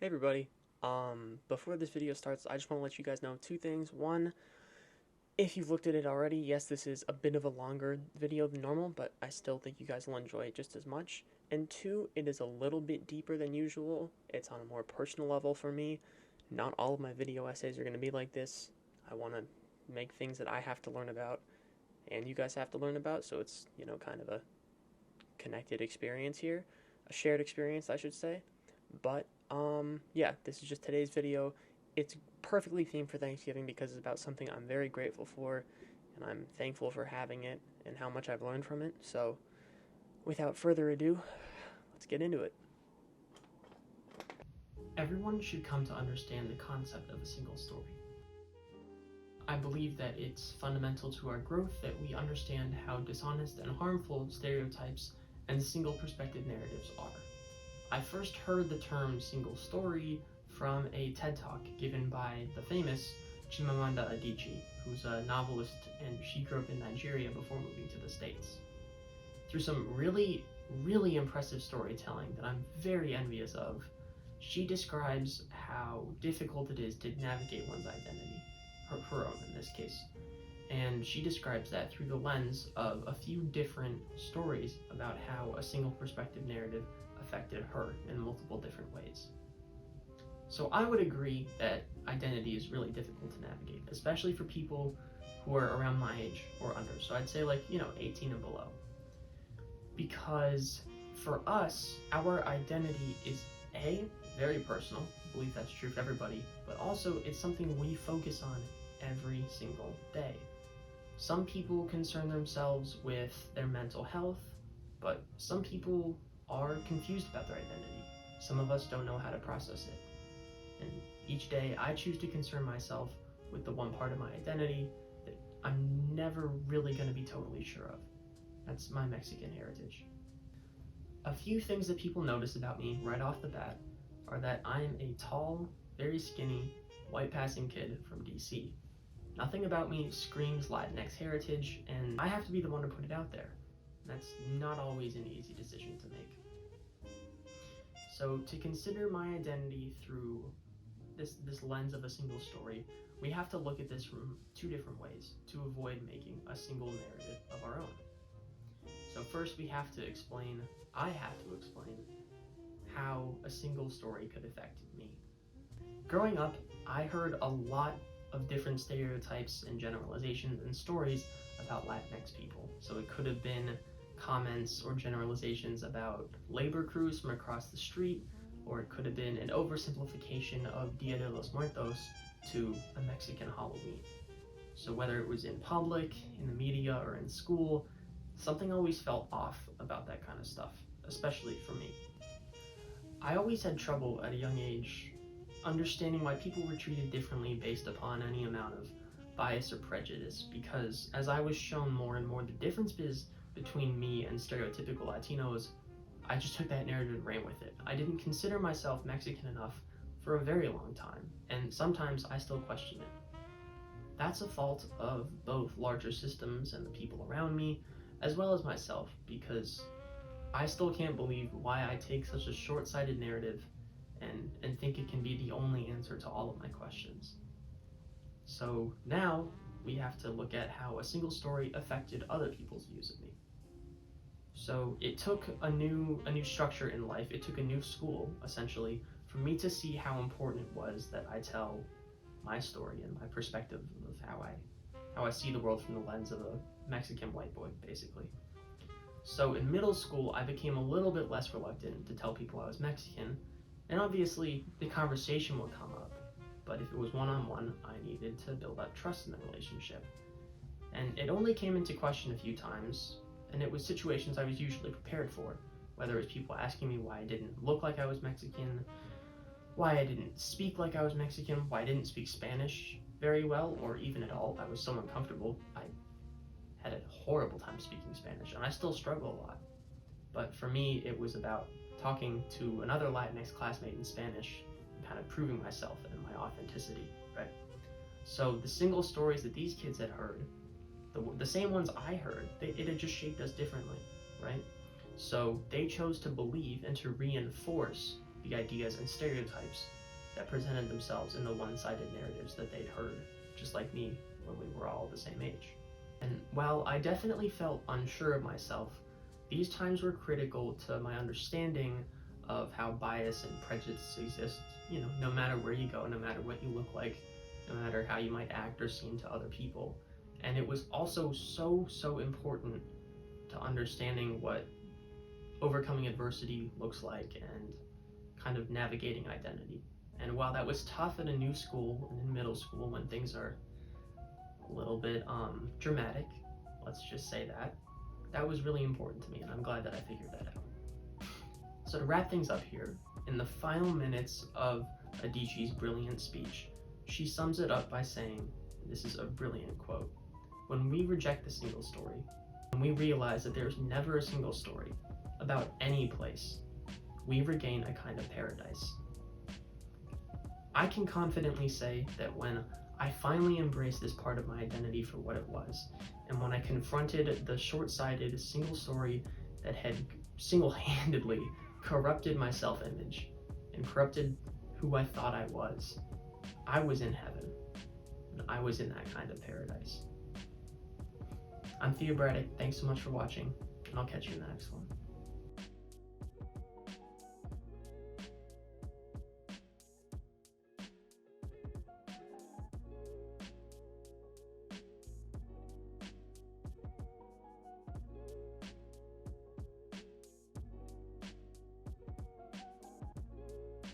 Hey everybody. Before this video starts, I just want to let you guys know two things. One, if you've looked at it already, yes, this is a bit of a longer video than normal, but I still think you guys will enjoy it just as much. And two, it is a little bit deeper than usual. It's on a more personal level for me. Not all of my video essays are going to be like this. I want to make things that I have to learn about and you guys have to learn about, so it's, kind of a connected experience here. A shared experience, I should say. But yeah, this is just today's video. It's perfectly themed for Thanksgiving because it's about something I'm very grateful for, and I'm thankful for having it and how much I've learned from it. So, without further ado, let's get into it. Everyone should come to understand the concept of a single story. I believe that it's fundamental to our growth that we understand how dishonest and harmful stereotypes and single perspective narratives are. I first heard the term single story from a TED Talk given by the famous Chimamanda Adichie, who's a novelist, and she grew up in Nigeria before moving to the States. Through some really, really impressive storytelling that I'm very envious of, she describes how difficult it is to navigate one's identity, her own in this case. And she describes that through the lens of a few different stories about how a single perspective narrative affected her in multiple different ways. So I would agree that identity is really difficult to navigate, especially for people who are around my age or under. So I'd say 18 and below. Because for us, our identity is very personal. I believe that's true for everybody, but also it's something we focus on every single day. Some people concern themselves with their mental health, but some people are confused about their identity. Some of us don't know how to process it. And each day I choose to concern myself with the one part of my identity that I'm never really going to be totally sure of. That's my Mexican heritage. A few things that people notice about me right off the bat are that I'm a tall, very skinny, white passing kid from DC. Nothing about me screams Latinx heritage, and I have to be the one to put it out there. That's not always an easy decision to make. So to consider my identity through this lens of a single story, we have to look at this from two different ways to avoid making a single narrative of our own. So first I have to explain how a single story could affect me. Growing up, I heard a lot of different stereotypes and generalizations and stories about Latinx people. So it could have been comments or generalizations about labor crews from across the street, or it could have been an oversimplification of Dia de los Muertos to a Mexican Halloween. So whether it was in public, in the media, or in school, something always felt off about that kind of stuff, especially for me. I always had trouble at a young age understanding why people were treated differently based upon any amount of bias or prejudice, because as I was shown more and more the difference is between me and stereotypical Latinos, I just took that narrative and ran with it. I didn't consider myself Mexican enough for a very long time, and sometimes I still question it. That's a fault of both larger systems and the people around me, as well as myself, because I still can't believe why I take such a short-sighted narrative and think it can be the only answer to all of my questions. So now we have to look at how a single story affected other people's views of me. So it took a new structure in life, it took a new school, essentially, for me to see how important it was that I tell my story and my perspective of how I see the world from the lens of a Mexican white boy, basically. So in middle school, I became a little bit less reluctant to tell people I was Mexican, and obviously the conversation would come up, but if it was one-on-one, I needed to build up trust in the relationship. And it only came into question a few times, and it was situations I was usually prepared for, whether it was people asking me why I didn't look like I was Mexican, why I didn't speak like I was Mexican, why I didn't speak Spanish very well, or even at all. I was so uncomfortable. I had a horrible time speaking Spanish, and I still struggle a lot. But for me, it was about talking to another Latinx classmate in Spanish, and kind of proving myself and my authenticity, right? So the single stories that these kids had heard, the same ones I heard, it had just shaped us differently, right? So they chose to believe and to reinforce the ideas and stereotypes that presented themselves in the one-sided narratives that they'd heard, just like me, when we were all the same age. And while I definitely felt unsure of myself, these times were critical to my understanding of how bias and prejudice exist, no matter where you go, no matter what you look like, no matter how you might act or seem to other people. And it was also so important to understanding what overcoming adversity looks like and kind of navigating identity. And while that was tough in a new school and in middle school when things are a little bit dramatic, let's just say that was really important to me, and I'm glad that I figured that out. So to wrap things up here, in the final minutes of Adichie's brilliant speech, she sums it up by saying, this is a brilliant quote, "When we reject the single story, when we realize that there's never a single story about any place, we regain a kind of paradise." I can confidently say that when I finally embraced this part of my identity for what it was, and when I confronted the short-sighted single story that had single-handedly corrupted my self-image and corrupted who I thought I was in heaven, and I was in that kind of paradise. I'm Theo Braddock, thanks so much for watching, and I'll catch you in the next one.